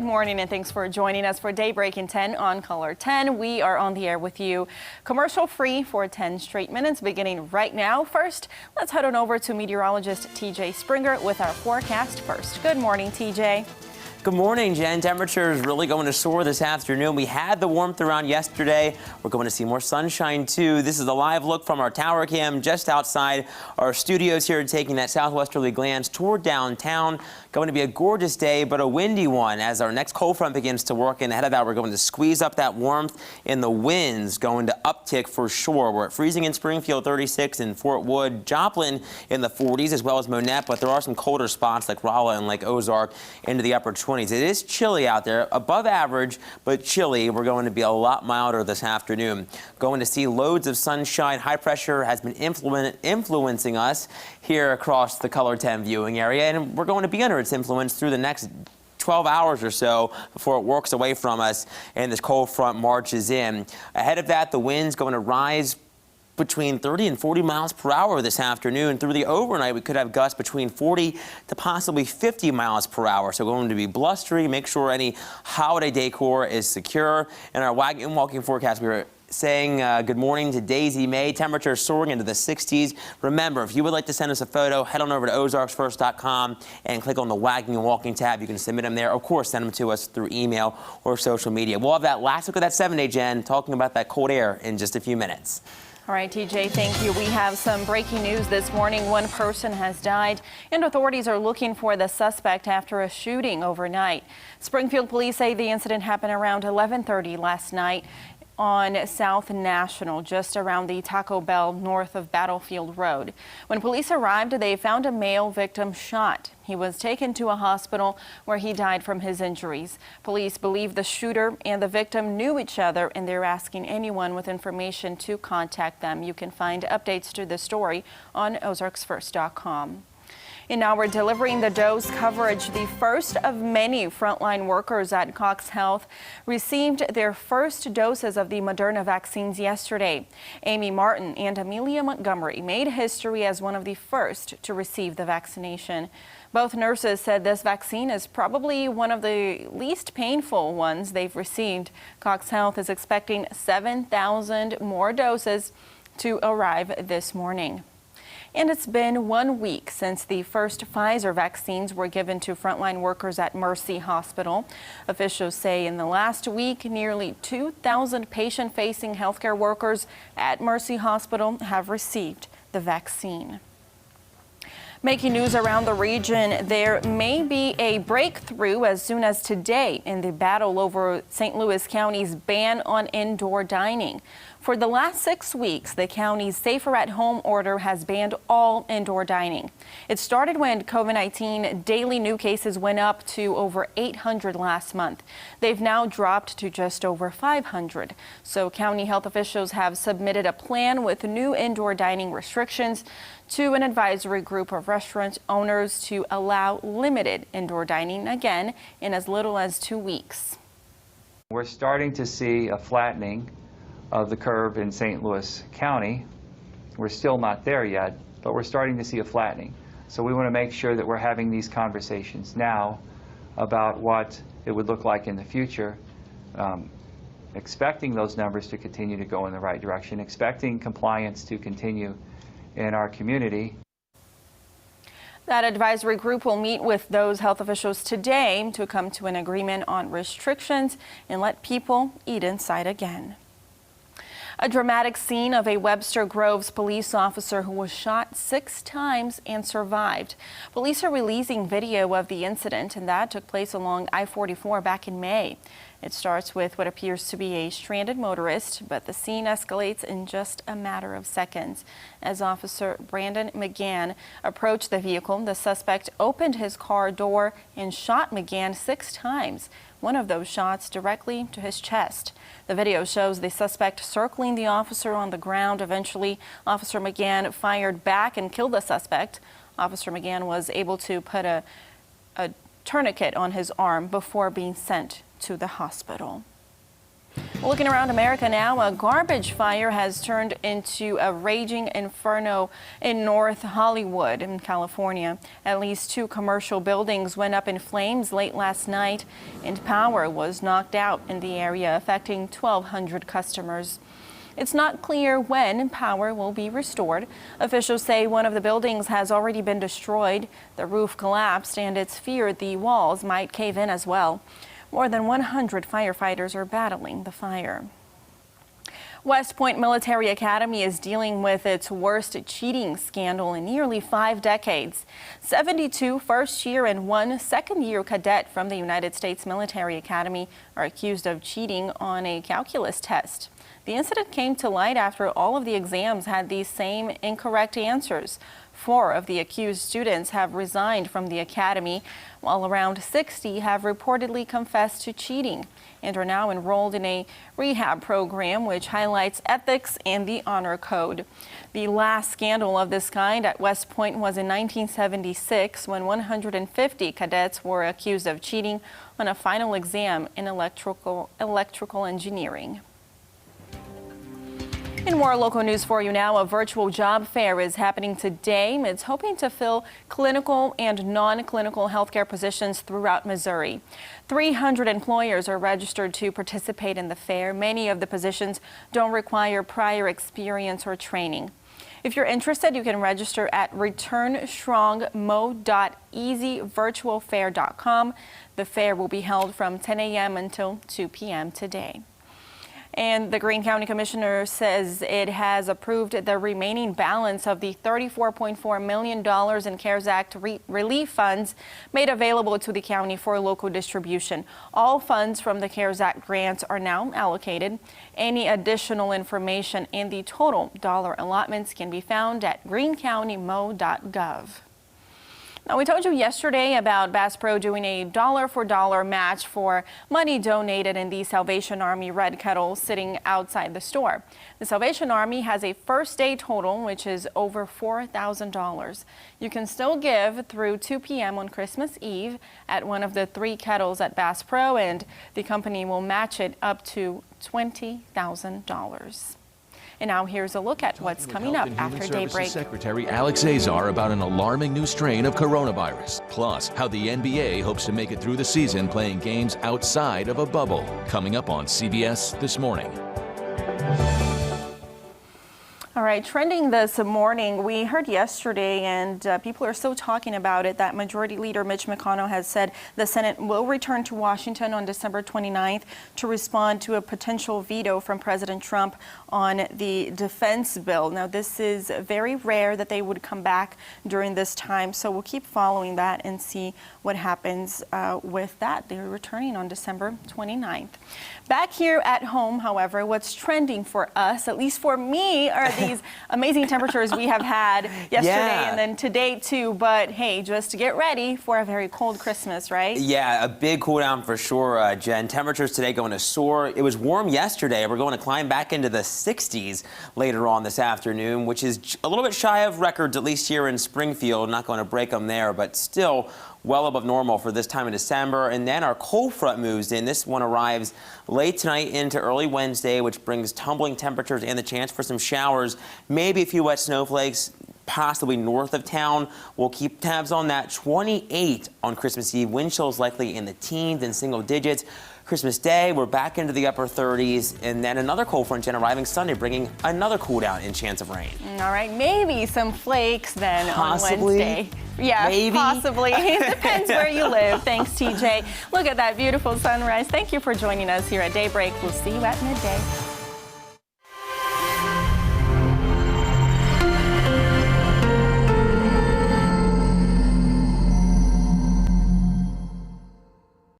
morning and thanks for joining us for Daybreak in 10 on Color 10. We are on the air with you commercial free for 10 straight minutes beginning right now. First, let's head on over to meteorologist TJ Springer with our forecast first. Good morning, TJ. Good morning, Jen. Temperatures really going to soar this afternoon. We had the warmth around yesterday. We're going to see more sunshine too. This is a live look from our tower cam just outside our studios here, taking that southwesterly glance toward downtown. Going to be a gorgeous day, but a windy one as our next cold front begins to work. And ahead of that, we're going to squeeze up that warmth, and the winds going to uptick for sure. We're at freezing in Springfield, 36, in Fort Wood, Joplin in the 40s, as well as Monette. But there are some colder spots like Rolla and Lake Ozark into the upper 20s. It is chilly out there, above average, but chilly. We're going to be a lot milder this afternoon. Going to see loads of sunshine. High pressure has been influencing us here across the Color 10 viewing area, and we're going to be under its influence through the next 12 hours or so before it works away from us and this cold front marches in. Ahead of that, the wind's going to rise between 30 and 40 miles per hour this afternoon. Through the overnight, we could have gusts between 40 to possibly 50 miles per hour. So going to be blustery. Make sure any holiday decor is secure. In our wagon and walking forecast, we were saying good morning to Daisy May. Temperatures soaring into the 60s. Remember, if you would like to send us a photo, head on over to ozarksfirst.com and click on the wagging and walking tab. You can submit them there. Of course, send them to us through email or social media. We'll have that last look at that 7-day, Jen, talking about that cold air in just a few minutes. All right, TJ, thank you. We have some breaking news this morning. One person has died, and authorities are looking for the suspect after a shooting overnight. Springfield police say the incident happened around 11:30 last night on South National, just around the Taco Bell north of Battlefield Road. When police arrived, they found a male victim shot. He was taken to a hospital where he died from his injuries. Police believe the shooter and the victim knew each other, and they're asking anyone with information to contact them. You can find updates to the story on ozarksfirst.com. And now we're delivering the dose coverage. The first of many frontline workers at Cox Health received their first doses of the Moderna vaccines yesterday. Amy Martin and Amelia Montgomery made history as one of the first to receive the vaccination. Both nurses said this vaccine is probably one of the least painful ones they've received. Cox Health is expecting 7,000 more doses to arrive this morning. And it's been 1 week since the first Pfizer vaccines were given to frontline workers at Mercy Hospital. Officials say in the last week, nearly 2,000 patient-facing healthcare workers at Mercy Hospital have received the vaccine. Making news around the region, there may be a breakthrough as soon as today in the battle over St. Louis County's ban on indoor dining. For the last 6 weeks, the county's Safer at Home order has banned all indoor dining. It started when COVID-19 daily new cases went up to over 800 last month. They've now dropped to just over 500. So county health officials have submitted a plan with new indoor dining restrictions to an advisory group of restaurant owners to allow limited indoor dining again in as little as 2 weeks. We're starting to see a flattening of the curve in St. Louis County. We're still not there yet, but we're starting to see a flattening. So we want to make sure that we're having these conversations now about what it would look like in the future, expecting those numbers to continue to go in the right direction, expecting compliance to continue in our community. That advisory group will meet with those health officials today to come to an agreement on restrictions and let people eat inside again. A dramatic scene of a Webster Groves police officer who was shot 6 times and survived. Police are releasing video of the incident, and that took place along I-44 back in May. It starts with what appears to be a stranded motorist, but the scene escalates in just a matter of seconds. As Officer Brandon McGann approached the vehicle, the suspect opened his car door and shot McGann 6 times. One of those shots directly to his chest. The video shows the suspect circling the officer on the ground. Eventually, Officer McGann fired back and killed the suspect. Officer McGann was able to put a tourniquet on his arm before being sent to the hospital. Looking around America now, a garbage fire has turned into a raging inferno in North Hollywood in California. At least 2 commercial buildings went up in flames late last night, and power was knocked out in the area, affecting 1,200 customers. It's not clear when power will be restored. Officials say one of the buildings has already been destroyed. The roof collapsed, and it's feared the walls might cave in as well. More than 100 firefighters are battling the fire. West Point Military Academy is dealing with its worst cheating scandal in nearly 5 decades. 72 first-year and 1 second-year cadet from the United States Military Academy are accused of cheating on a calculus test. The incident came to light after all of the exams had the same incorrect answers. 4 of the accused students have resigned from the academy, while around 60 have reportedly confessed to cheating and are now enrolled in a rehab program which highlights ethics and the honor code. The last scandal of this kind at West Point was in 1976 when 150 cadets were accused of cheating on a final exam in electrical engineering. In more local news for you now, a virtual job fair is happening today. It's hoping to fill clinical and non-clinical healthcare positions throughout Missouri. 300 employers are registered to participate in the fair. Many of the positions don't require prior experience or training. If you're interested, you can register at returnstrongmo.easyvirtualfair.com. The fair will be held from 10 a.m. until 2 p.m. today. And the Greene County Commissioner says it has approved the remaining balance of the $34.4 million in CARES Act relief funds made available to the county for local distribution. All funds from the CARES Act grants are now allocated. Any additional information and the total dollar allotments can be found at greenecountymo.gov. Now, we told you yesterday about Bass Pro doing a dollar-for-dollar match for money donated in the Salvation Army red kettle sitting outside the store. The Salvation Army has a first day total, which is over $4,000. You can still give through 2 p.m. on Christmas Eve at one of the 3 kettles at Bass Pro, and the company will match it up to $20,000. And now here's a look at what's coming up after Daybreak. Secretary Alex Azar about an alarming new strain of coronavirus. Plus, how the NBA hopes to make it through the season playing games outside of a bubble. Coming up on CBS This Morning. All right, trending this morning, we heard yesterday, and people are still talking about it, that Majority Leader Mitch McConnell has said the Senate will return to Washington on December 29th to respond to a potential veto from President Trump on the defense bill. Now, this is very rare that they would come back during this time, so we'll keep following that and see what happens with that. They're returning on December 29th. Back here at home, however, what's trending for us, at least for me, are these amazing temperatures we have had yesterday and then today too. But hey, just to get ready for a very cold Christmas, right? Yeah, a big cool down for sure, Jen. Temperatures today going to soar. It was warm yesterday. We're going to climb back into the 60s later on this afternoon, which is a little bit shy of records, at least here in Springfield. Not going to break them there, but still well above normal for this time of December. And then our cold front moves in. This one arrives late tonight into early Wednesday, which brings tumbling temperatures and the chance for some showers, maybe a few wet snowflakes, possibly north of town. We'll keep tabs on that. 28 on Christmas Eve. Wind chills likely in the teens and single digits. Christmas Day, we're back into the upper 30s, and then another cold front arriving Sunday, bringing another cool down and chance of rain. All right, maybe some flakes then Possibly. on Wednesday. Yeah, Maybe. Possibly. It depends where you live. Thanks, TJ. Look at that beautiful sunrise. Thank you for joining us here at Daybreak. We'll see you at midday.